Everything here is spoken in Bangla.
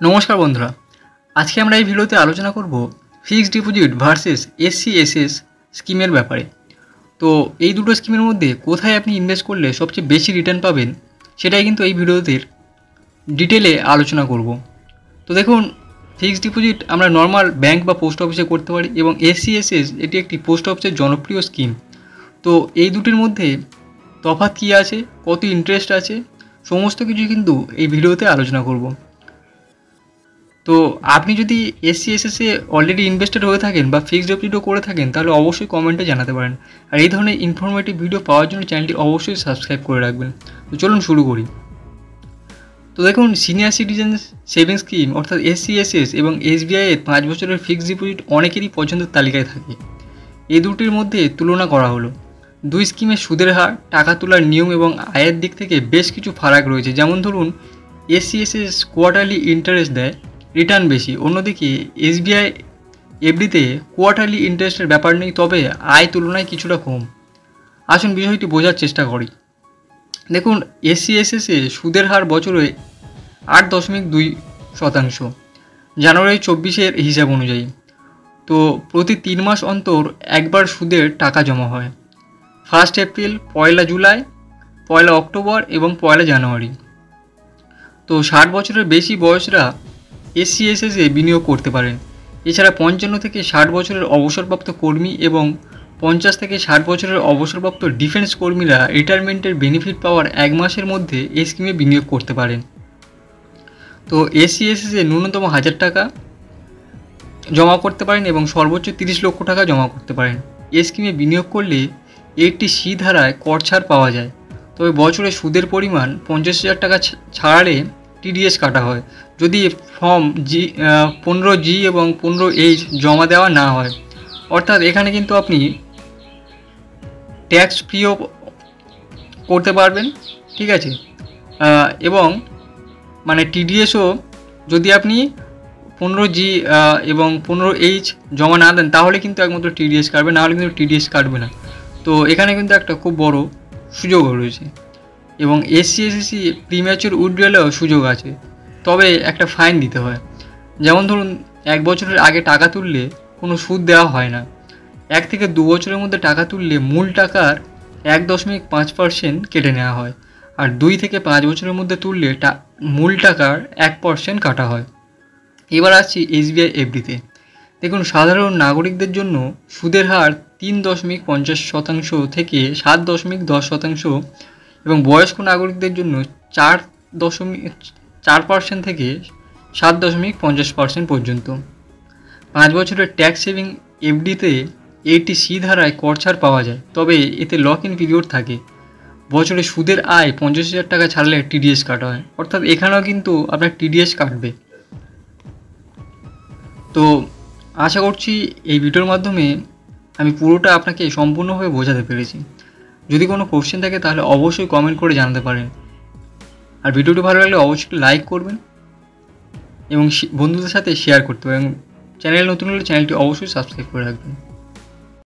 নমস্কার বন্ধুরা, আজকে আমরা এই ভিডিওতে আলোচনা করব ফিক্সড ডিপোজিট ভার্সেস এসসি/এসএস স্কিমের ব্যাপারে। তো এই দুটো স্কিমের মধ্যে কোথায় আপনি ইনভেস্ট করলে সবচেয়ে বেশি রিটার্ন পাবেন সেটাই কিন্তু এই ভিডিওতে ডিটেলে আলোচনা করব। তো দেখুন, ফিক্সড ডিপোজিট আমরা নর্মাল ব্যাংক বা পোস্ট অফিসে করতে পারি এবং এসসি/এসএস এটি একটি পোস্ট অফিসের জনপ্রিয় স্কিম। তো এই দুটির মধ্যে তফাৎ কী আছে, কত ইন্টারেস্ট আছে, সমস্ত কিছু কিন্তু এই ভিডিওতে আলোচনা করব। তো আপনি যদি এসসি/এসএসে অলরেডি ইনভেস্টেড হয়ে থাকেন বা ফিক্সড ডিপোজিটও করে থাকেন তাহলে অবশ্যই কমেন্টে জানাতে পারেন। আর এই ধরনের ইনফরমেটিভ ভিডিও পাওয়ার জন্য চ্যানেলটি অবশ্যই সাবস্ক্রাইব করে রাখবেন। তো চলুন শুরু করি। তো দেখুন, সিনিয়র সিটিজেন সেভিংস স্কিম অর্থাৎ এসসি/এসএস এবং এসবিআইয়ের 5 বছরের ফিক্সড ডিপোজিট অনেকেরই পছন্দের তালিকায় থাকে। এই দুটির মধ্যে তুলনা করা হলো। দুই স্কিমের সুদের হার, টাকা তোলার নিয়ম এবং আয়ের দিক থেকে বেশ কিছু ফারাক রয়েছে। যেমন ধরুন, এসসি/এসএস কোয়ার্টারলি ইন্টারেস্ট দেয়, রিটার্ন বেশি। অন্যদিকে এসবিআই এফডিতে কোয়ার্টারলি ইন্টারেস্টের ব্যাপার নেই, তবে আয় তুলনায় কিছুটা কম। আসুন বিষয়টি বোঝার চেষ্টা করি। দেখুন, এসসি/এসএসে সুদের হার বছরে 8.2%, জানুয়ারি 24-এর হিসাব অনুযায়ী। তো প্রতি 3 মাস অন্তর একবার সুদের টাকা জমা হয়, 1 এপ্রিল, 1 জুলাই, 1 অক্টোবর এবং 1 জানুয়ারি। তো 60 বছরের বেশি বয়সরা এসসি/এসএসে বিনিয়োগ করতে পারেন। এছাড়া 55 থেকে 60 বছরের অবসরপ্রাপ্ত কর্মী এবং 50 থেকে 60 বছরের অবসরপ্রাপ্ত ডিফেন্স কর্মীরা রিটায়ারমেন্টের বেনিফিট পাওয়ার 1 মাসের মধ্যে এই স্কিমে বিনিয়োগ করতে পারেন। তো এসসি/এসএসে ন্যূনতম 1000 টাকা জমা করতে পারেন এবং সর্বোচ্চ 30 লক্ষ টাকা জমা করতে পারেন। এই স্কিমে বিনিয়োগ করলে 80C ধারায় কর ছাড় পাওয়া যায়। তবে বছরে সুদের পরিমাণ 50,000 টাকা ছাড়ালে টিডিএস কাটা হয় যদি ফর্ম 15G এবং 15H জমা দেওয়া না হয়। অর্থাৎ এখানে কিন্তু আপনি ট্যাক্স ফ্রিও করতে পারবেন, ঠিক আছে। এবং মানে টিডিএসও যদি আপনি 15G এবং 15H জমা না দেন তাহলে কিন্তু একমাত্র টিডিএস কাটবে, নাহলে কিন্তু টিডিএস কাটবে না। তো এখানে কিন্তু একটা খুব বড় সুযোগ রয়েছে। এবং এসসি/এসএসি প্রিম্যাচুর উইথড্রয়ালেও সুযোগ আছে, তবে একটা ফাইন দিতে হয়। যেমন ধরুন, 1 বছরের আগে টাকা তুললে কোনো সুদ দেওয়া হয় না। 1 থেকে 2 বছরের মধ্যে টাকা তুললে মূল টাকার 1.5% কেটে নেওয়া হয়। আর 2 থেকে 5 বছরের মধ্যে তুললে মূল টাকার 1% কাটা হয়। এবার আসছি এসবিআই এফডিতে। দেখুন, সাধারণ নাগরিকদের জন্য সুদের হার 3.50% থেকে 7.10% এবং বয়স্ক নাগরিকদের জন্য 4% থেকে 7.50% পর্যন্ত। 5 বছরের ট্যাক্স সেভিং এফডিতে 80C ধারায় কর ছাড় পাওয়া যায়, তবে এতে লক ইন পিরিয়ড থাকে। বছরে সুদের আয় 50,000 টাকা ছাড়লে টিডিএস কাটা হয়, অর্থাৎ এখানেও কিন্তু আপনার টিডিএস কাটবে। তো আশা করছি এই ভিডিওর মাধ্যমে আমি পুরোটা আপনাকে সম্পূর্ণভাবে বোঝাতে পেরেছি। যদি কোনো কোশ্চেন থাকে তাহলে অবশ্যই কমেন্ট করে জানাতে পারেন। আর ভিডিওটি ভালো লাগলে অবশ্যই লাইক করবেন এবং বন্ধুদের সাথে শেয়ার করতে পারেন। চ্যানেল নতুন হলে চ্যানেলটি অবশ্যই সাবস্ক্রাইব করে রাখবেন।